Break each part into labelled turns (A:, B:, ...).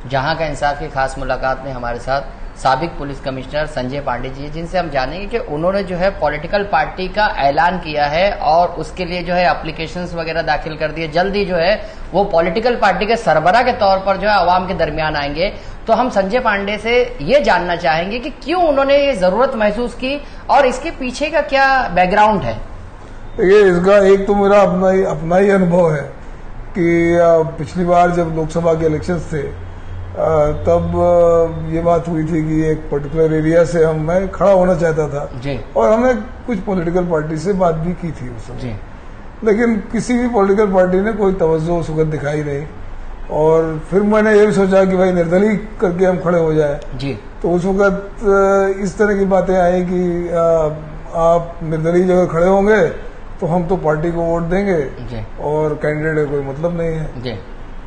A: जहां का इंसाफ की खास मुलाकात में हमारे साथ साबिक पुलिस कमिश्नर संजय पांडे जी, जिनसे हम जानेंगे कि उन्होंने जो है पॉलिटिकल पार्टी का ऐलान किया है और उसके लिए जो है एप्लीकेशंस वगैरह दाखिल कर दिए। जल्द ही जो है वो पॉलिटिकल पार्टी के सरबराह के तौर पर जो है आवाम के दरमियान आएंगे। तो हम संजय पांडे से ये जानना चाहेंगे कि क्यों उन्होंने ये जरूरत महसूस की और इसके पीछे का क्या बैकग्राउंड है।
B: देखिए, इसका एक तो मेरा अपना ही अनुभव है कि पिछली बार जब लोकसभा के इलेक्शन थे तब ये बात हुई थी कि एक पर्टिकुलर एरिया से मैं खड़ा होना चाहता था
A: जी।
B: और हमने कुछ पॉलिटिकल पार्टी से बात भी की थी उस समय, लेकिन किसी भी पॉलिटिकल पार्टी ने कोई तवज्जो उस वक्त दिखाई नहीं। और फिर मैंने ये भी सोचा कि भाई निर्दलीय करके हम खड़े हो जाए
A: जी।
B: तो उस वक्त इस तरह की बातें आई कि आप निर्दलीय जगह खड़े होंगे तो हम तो पार्टी को वोट देंगे
A: जी।
B: और कैंडिडेट का कोई मतलब नहीं है
A: जी।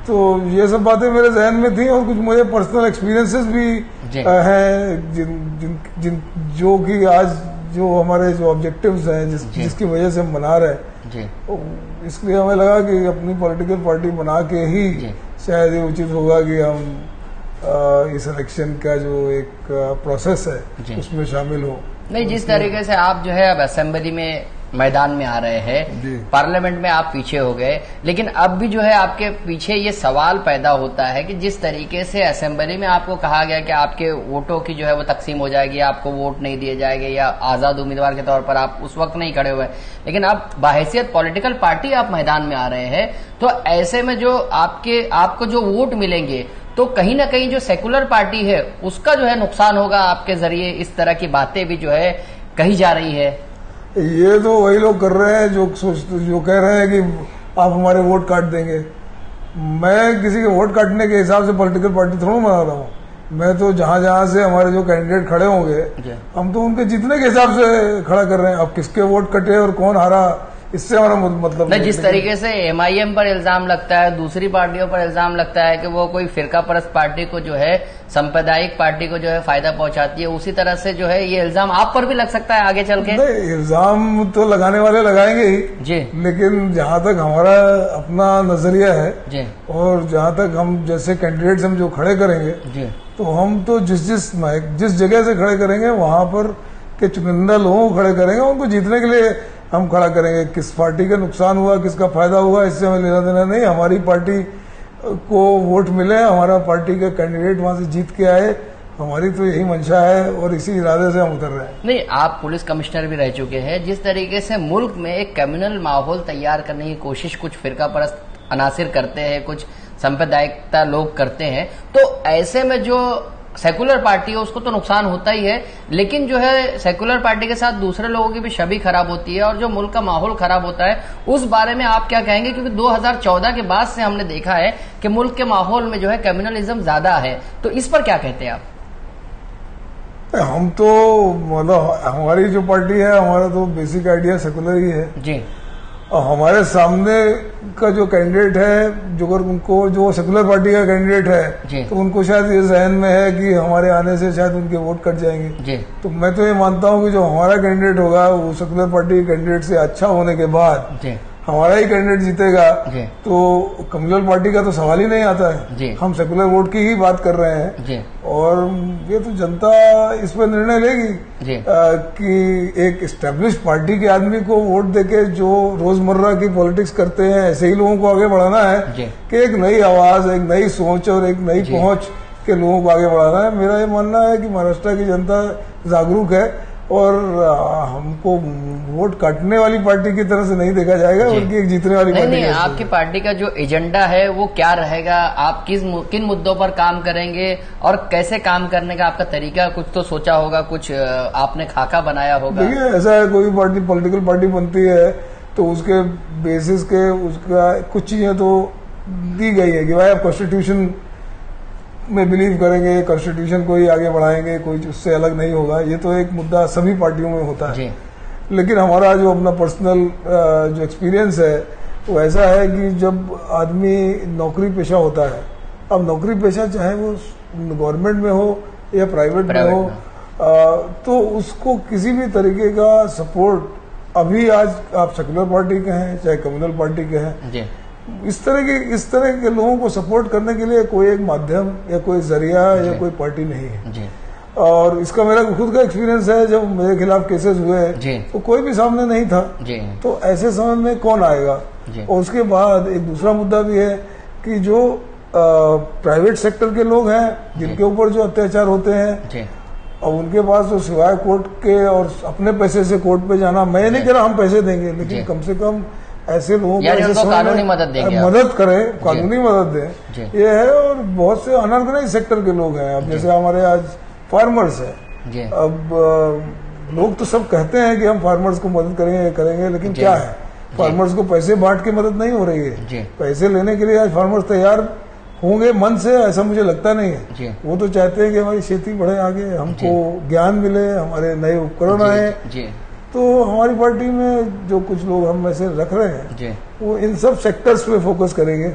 B: तो ये सब बातें मेरे जहन में थी और कुछ मुझे पर्सनल एक्सपीरियंसेस भी हैं जो कि आज जो हमारे जो ऑब्जेक्टिव्स हैं जिसकी वजह से हम बना रहे हैं, तो इसलिए हमें लगा कि अपनी पॉलिटिकल पार्टी बना के ही शायद ये उचित होगा कि हम इस इलेक्शन का जो एक प्रोसेस है उसमें शामिल हो।
A: नहीं, जिस तरीके से आप जो है अब असेंबली में मैदान में आ रहे हैं, पार्लियामेंट में आप पीछे हो गए, लेकिन अब भी जो है आपके पीछे ये सवाल पैदा होता है कि जिस तरीके से असेंबली में आपको कहा गया कि आपके वोटों की जो है वो तकसीम हो जाएगी, आपको वोट नहीं दिए जाएंगे या आजाद उम्मीदवार के तौर पर आप उस वक्त नहीं खड़े हुए, लेकिन अब बाहैसियत पॉलिटिकल पार्टी आप मैदान में आ रहे हैं, तो ऐसे में जो आपको जो वोट मिलेंगे तो कहीं ना कहीं जो सेकुलर पार्टी है उसका जो है नुकसान होगा आपके जरिए, इस तरह की बातें भी जो है कही जा रही है।
B: ये तो वही लोग कर रहे हैं जो कह रहे हैं कि आप हमारे वोट काट देंगे। मैं किसी के वोट काटने के हिसाब से पॉलिटिकल पार्टी थोड़ा बना रहा हूँ। मैं तो जहां से हमारे जो कैंडिडेट खड़े होंगे हम तो उनके जीतने के हिसाब से खड़ा कर रहे हैं। अब किसके वोट कटे और कौन हारा इससे हमारा मतलब
A: नहीं। जिस तरीके से एमआईएम पर इल्जाम लगता है, दूसरी पार्टियों पर इल्जाम लगता है कि वो कोई फिरका परस्त पार्टी को जो है, सांप्रदायिक पार्टी को जो है फायदा पहुंचाती है, उसी तरह से जो है ये इल्जाम आप पर भी लग सकता है आगे चल के।
B: नहीं, इल्जाम तो लगाने वाले लगाएंगे ही
A: जी,
B: लेकिन जहां तक हमारा अपना नजरिया है
A: जी,
B: और जहां तक हम जैसे कैंडिडेट्स हम जो खड़े करेंगे
A: जी,
B: तो हम तो जिस जगह से खड़े करेंगे वहां पर के चुनिंदा लोगों को खड़े करेंगे, उनको जीतने के लिए हम खड़ा करेंगे। किस पार्टी का नुकसान हुआ, किसका फायदा हुआ, इससे हमें लेना देना नहीं। हमारी पार्टी को वोट मिले, हमारा पार्टी का कैंडिडेट वहां से जीत के आए, हमारी तो यही मंशा है और इसी इरादे से हम उतर रहे हैं।
A: नहीं, आप पुलिस कमिश्नर भी रह चुके हैं। जिस तरीके से मुल्क में एक कम्युनल माहौल तैयार करने की कोशिश कुछ फिरका परस्त अनासिर करते हैं, कुछ सांप्रदायिकता लोग करते हैं, तो ऐसे में जो सेकुलर पार्टी है उसको तो नुकसान होता ही है, लेकिन जो है सेकुलर पार्टी के साथ दूसरे लोगों की भी छवि खराब होती है और जो मुल्क का माहौल खराब होता है उस बारे में आप क्या कहेंगे? क्योंकि 2014 के बाद से हमने देखा है कि मुल्क के माहौल में जो है कम्युनलिज्म ज्यादा है, तो इस पर क्या कहते हैं आप?
B: हम तो मतलब हमारी जो पार्टी है, हमारा तो बेसिक आइडिया सेकुलर ही है
A: जी।
B: और हमारे सामने का जो कैंडिडेट है, जो अगर उनको जो सेकुलर पार्टी का कैंडिडेट है तो उनको शायद ये जहन में है कि हमारे आने से शायद उनके वोट कट जाएंगे जी। तो मैं तो ये मानता हूँ कि जो हमारा कैंडिडेट होगा वो सेकुलर पार्टी के कैंडिडेट से अच्छा होने के बाद जी। हमारा ही कैंडिडेट जीतेगा तो कम्युनल पार्टी का तो सवाल ही नहीं आता है। हम सेकुलर वोट की ही बात कर रहे हैं और ये तो जनता इस पर निर्णय लेगी कि एक एस्टेब्लिश पार्टी के आदमी को वोट देके जो रोजमर्रा की पॉलिटिक्स करते हैं ऐसे ही लोगों को आगे बढ़ाना है कि एक नई आवाज, एक नई सोच और एक नई पहुंच के लोगों को आगे बढ़ाना है। मेरा ये मानना है कि महाराष्ट्र की जनता जागरूक है और हमको वोट काटने वाली पार्टी की तरह से नहीं देखा जाएगा बल्कि एक जीतने वाली पार्टी।
A: नहीं, आपकी पार्टी का जो एजेंडा है वो क्या रहेगा? आप किन मुद्दों पर काम करेंगे और कैसे काम करने का आपका तरीका कुछ तो सोचा होगा, कुछ आपने खाका बनाया होगा?
B: देखिए, ऐसा है, कोई पार्टी पॉलिटिकल पार्टी बनती है तो उसके बेसिस के उसका कुछ चीजें तो दी गई है कि भाई आप कॉन्स्टिट्यूशन में बिलीव करेंगे, कॉन्स्टिट्यूशन को ही आगे बढ़ाएंगे, कोई उससे अलग नहीं होगा। ये तो एक मुद्दा सभी पार्टियों में होता है लेकिन हमारा जो अपना पर्सनल जो एक्सपीरियंस है वो ऐसा है कि जब आदमी नौकरी पेशा होता है, अब नौकरी पेशा चाहे वो गवर्नमेंट में हो या प्राइवेट में हो, तो उसको किसी भी तरीके का सपोर्ट, अभी आज आप सेकुलर पार्टी के हैं चाहे कम्युनल पार्टी के हैं, इस तरह के लोगों को सपोर्ट करने के लिए कोई एक माध्यम या कोई जरिया या कोई पार्टी नहीं है जी। और इसका मेरा खुद का एक्सपीरियंस है, जब मेरे खिलाफ केसेस हुए तो कोई भी सामने नहीं था जी। तो ऐसे समय में कौन आएगा। और उसके बाद एक दूसरा मुद्दा भी है कि जो प्राइवेट सेक्टर के लोग हैं जिनके ऊपर जो अत्याचार होते हैं और उनके पास तो सिवाय कोर्ट के और अपने पैसे से कोर्ट पे जाना, मैं नहीं कह रहा हम पैसे देंगे, लेकिन कम से कम ऐसे लोगों को
A: कानूनी
B: मदद करें, कानूनी मदद दें, ये है। और बहुत से अनऑर्गेनाइज सेक्टर के लोग हैं। अब जैसे हमारे आज फार्मर्स है, अब लोग तो सब कहते हैं कि हम फार्मर्स को मदद करेंगे, लेकिन क्या है, फार्मर्स को पैसे बांट के मदद नहीं हो रही है। पैसे लेने के लिए आज फार्मर्स तैयार होंगे मन से, ऐसा मुझे लगता नहीं है। वो तो चाहते हैं कि हमारी खेती बढ़े आगे, हमको ज्ञान मिले, हमारे नए उपकरण आए। तो हमारी पार्टी में जो कुछ लोग हम में से रख रहे हैं वो इन सब सेक्टर्स पे फोकस करेंगे,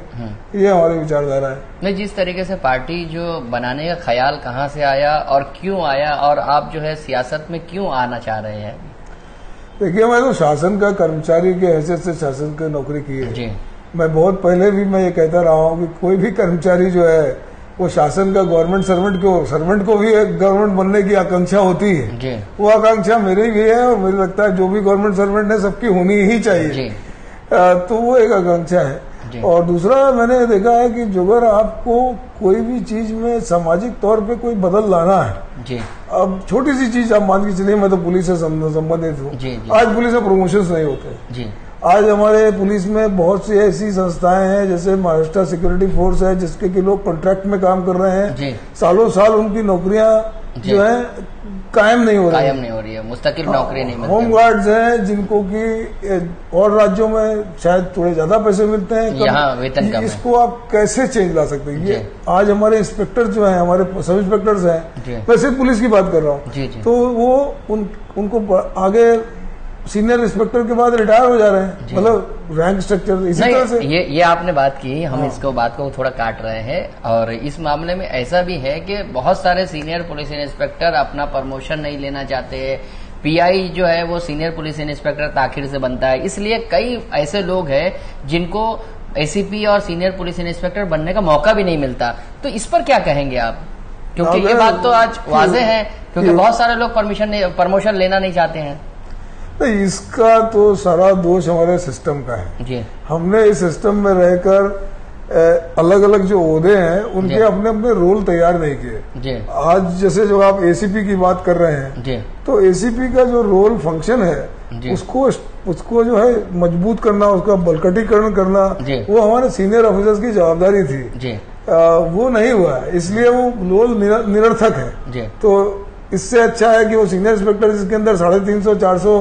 B: ये हमारी विचारधारा है।
A: नहीं, जिस तरीके से पार्टी जो बनाने का ख्याल कहाँ से आया और क्यों आया, और आप जो है सियासत में क्यों आना चाह रहे हैं?
B: देखिए, मैं तो शासन का कर्मचारी के हैसियत से शासन की नौकरी की है। मैं बहुत पहले भी मैं ये कहता रहा हूँ कि कोई भी कर्मचारी जो है वो शासन का गवर्नमेंट सर्वेंट को भी एक गवर्नमेंट बनने की आकांक्षा होती है। वो आकांक्षा मेरी भी है और मुझे लगता है जो भी गवर्नमेंट सर्वेंट है सबकी होनी ही चाहिए। तो वो एक आकांक्षा है। और दूसरा, मैंने देखा है कि अगर आपको कोई भी चीज में सामाजिक तौर पे कोई बदल लाना है, अब छोटी सी चीज आप मान के चलिए, मैं तो पुलिस से संबंधित हूँ। आज पुलिस में प्रमोशन नहीं होते। आज हमारे पुलिस में बहुत सी ऐसी संस्थाएं हैं, जैसे महाराष्ट्र सिक्योरिटी फोर्स है, जिसके कि लोग कॉन्ट्रैक्ट में काम कर रहे हैं, सालों साल उनकी नौकरियां जो है कायम नहीं हो रही है,
A: मुस्तकिल नौकरी नहीं मिलती।
B: होम गार्ड्स हैं जिनको कि और राज्यों में शायद थोड़े ज्यादा पैसे मिलते हैं,
A: यहाँ वेतन कम है।
B: इसको आप कैसे चेंज ला सकते हैं? ये आज हमारे इंस्पेक्टर जो है, हमारे सब इंस्पेक्टर्स हैं, मैं सिर्फ पुलिस की बात कर रहा हूँ, तो वो उनको आगे सीनियर इंस्पेक्टर के बाद रिटायर हो जा रहे हैं, मतलब रैंक स्ट्रक्चर इसी तरह से।
A: ये आपने बात की, हम इसको बात को थोड़ा काट रहे हैं। और इस मामले में ऐसा भी है कि बहुत सारे सीनियर पुलिस इंस्पेक्टर अपना प्रमोशन नहीं लेना चाहते। पीआई जो है वो सीनियर पुलिस इंस्पेक्टर ताखिर से बनता है, इसलिए कई ऐसे लोग हैं जिनको एसीपी और सीनियर पुलिस इंस्पेक्टर बनने का मौका भी नहीं मिलता। तो इस पर क्या कहेंगे आप? क्योंकि ये बात तो आज वाजे है, क्योंकि बहुत सारे लोग प्रमोशन लेना नहीं चाहते हैं।
B: नहीं, इसका तो सारा दोष हमारे सिस्टम का है जी। हमने इस सिस्टम में रहकर अलग अलग जो ओहदे हैं उनके अपने अपने रोल तैयार नहीं किए। आज जैसे जो आप एसीपी की बात कर रहे हैं, तो एसीपी का जो रोल फंक्शन है उसको जो है मजबूत करना, उसका बलकटीकरण करना, वो हमारे सीनियर ऑफिसर्स की जवाबदारी थी। वो नहीं हुआ, इसलिए वो रोल निरर्थक है। तो इससे अच्छा है कि वो सीनियर इंस्पेक्टर जिसके अंदर 350-400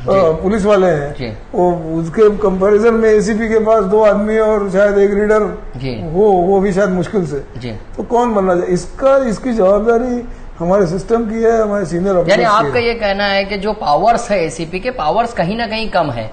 B: पुलिस वाले हैं, वो उसके कंपैरिजन में एसीपी के पास 2 आदमी और शायद एक रीडर वो भी शायद मुश्किल से, तो कौन बनना चाहिए? इसकी जवाबदारी हमारे सिस्टम की है, हमारे सीनियर ऑफिसर्स की है।
A: आपका ये कहना है कि जो पावर्स है एसीपी के, पावर्स कहीं ना कहीं कम है।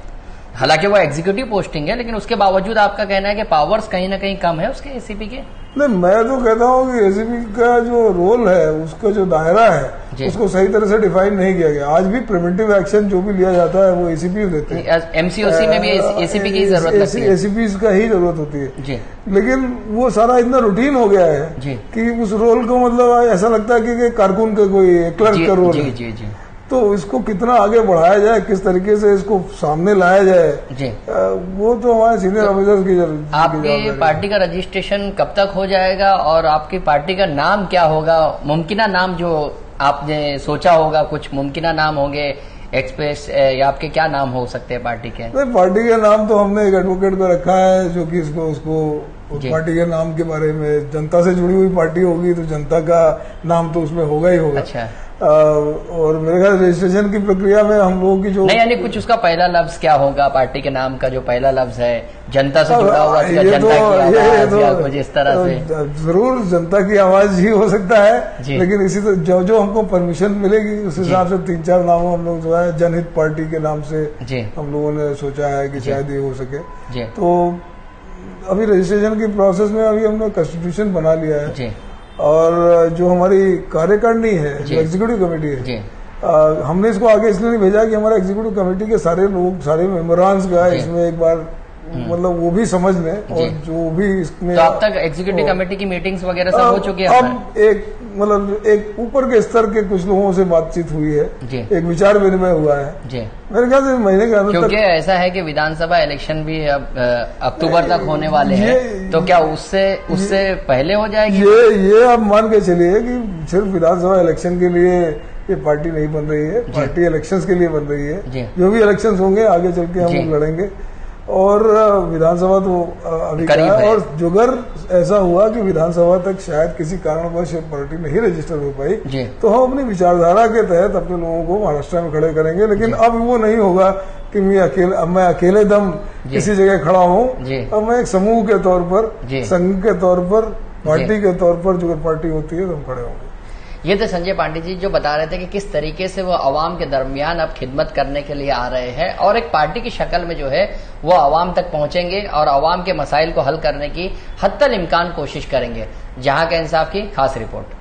A: हालांकि वो एग्जीक्यूटिव पोस्टिंग है, लेकिन उसके बावजूद आपका कहना है कि पावर्स कहीं ना कहीं कम है उसके एसीपी के।
B: नहीं, मैं तो कहता हूँ कि एसीपी का जो रोल है, उसका जो दायरा है, उसको सही तरह से डिफाइन नहीं किया गया। आज भी प्रिवेंटिव एक्शन जो भी लिया जाता है वो एसीपी लेते हैं।
A: एमसीओसी में भी एसीपी की जरूरत लगती है,
B: एसीपी का ही जरूरत होती है। लेकिन वो सारा इतना रूटीन हो गया है कि उस रोल को मतलब ऐसा लगता है कि कारकुन का कोई क्लर्क का रोल है। तो इसको कितना आगे बढ़ाया जाए, किस तरीके से इसको सामने लाया जाए, वो तो हमारे सीनियर ऑफिसर्स की जरूरत।
A: आपकी पार्टी का रजिस्ट्रेशन कब तक हो जाएगा और आपकी पार्टी का नाम क्या होगा? मुमकिना नाम जो आपने सोचा होगा, कुछ मुमकिना नाम होंगे, एक्सप्रेस या आपके क्या नाम हो सकते हैं पार्टी के?
B: पार्टी का नाम तो हमने एक एडवोकेट को रखा है जो कि उसको पार्टी के नाम के बारे में, जनता से जुड़ी हुई पार्टी होगी तो जनता का नाम तो उसमें होगा ही होगा।
A: अच्छा।
B: और मेरे ख्याल रजिस्ट्रेशन की प्रक्रिया में हम लोगों की जो
A: नहीं, यानी कुछ उसका पहला लफ्ज क्या होगा? पार्टी के नाम का जो पहला लफ्ज है, जनता से जुड़ा हुआ, जनता की आवाज या कुछ इस तरह से।
B: जरूर जनता की आवाज ही हो सकता है, लेकिन इसी तो जो हमको परमिशन मिलेगी उस हिसाब से 3-4 नामों हम लोग जो है जनहित पार्टी के नाम से हम लोगों ने सोचा है कि शायद ये हो सके। तो अभी रजिस्ट्रेशन की प्रोसेस में अभी हमने कॉन्स्टिट्यूशन बना लिया है, और जो हमारी कार्यकारिणी है, जो एग्जीक्यूटिव कमेटी है, हमने इसको आगे इसलिए नहीं भेजा कि हमारा एग्जीक्यूटिव कमेटी के सारे लोग, सारे मेंबरान्स का इसमें एक बार मतलब वो भी समझ लें और जो भी इसमें।
A: तो अब तक एग्जीक्यूटिव कमेटी की मीटिंग्स वगैरह सब हो चुकी है?
B: अब एक मतलब एक ऊपर के स्तर के कुछ लोगों से बातचीत हुई है, एक विचार विनिमय हुआ है जी। मेरे ख्याल से महीने के अंदर,
A: क्योंकि ऐसा है कि विधानसभा इलेक्शन भी अब अक्टूबर तक होने वाले हैं, तो क्या उससे पहले हो जाएगी?
B: ये आप मान के चलिए कि सिर्फ विधानसभा इलेक्शन के लिए ये पार्टी नहीं बन रही है, पार्टी इलेक्शंस के लिए बन रही है। जो भी इलेक्शंस होंगे आगे चल के हम लोग लड़ेंगे और विधानसभा तो अभी का है। और जुगर ऐसा हुआ कि विधानसभा तक शायद किसी कारणवश पार्टी नहीं रजिस्टर हो पाई, तो हम अपनी विचारधारा के तहत अपने लोगों को महाराष्ट्र में खड़े करेंगे। लेकिन अब वो नहीं होगा कि मैं अकेले दम किसी जगह खड़ा हूँ। अब मैं एक समूह के तौर पर, संघ के तौर पर, पार्टी के तौर पर जुगर पार्टी होती है तो हम खड़े होंगे।
A: ये तो संजय पांडे जी जो बता रहे थे कि किस तरीके से वो आवाम के दरमियान अब खिदमत करने के लिए आ रहे हैं और एक पार्टी की शक्ल में जो है वो आवाम तक पहुंचेंगे और आवाम के मसाइल को हल करने की हत्तल इम्कान कोशिश करेंगे। जहां का इंसाफ की खास रिपोर्ट।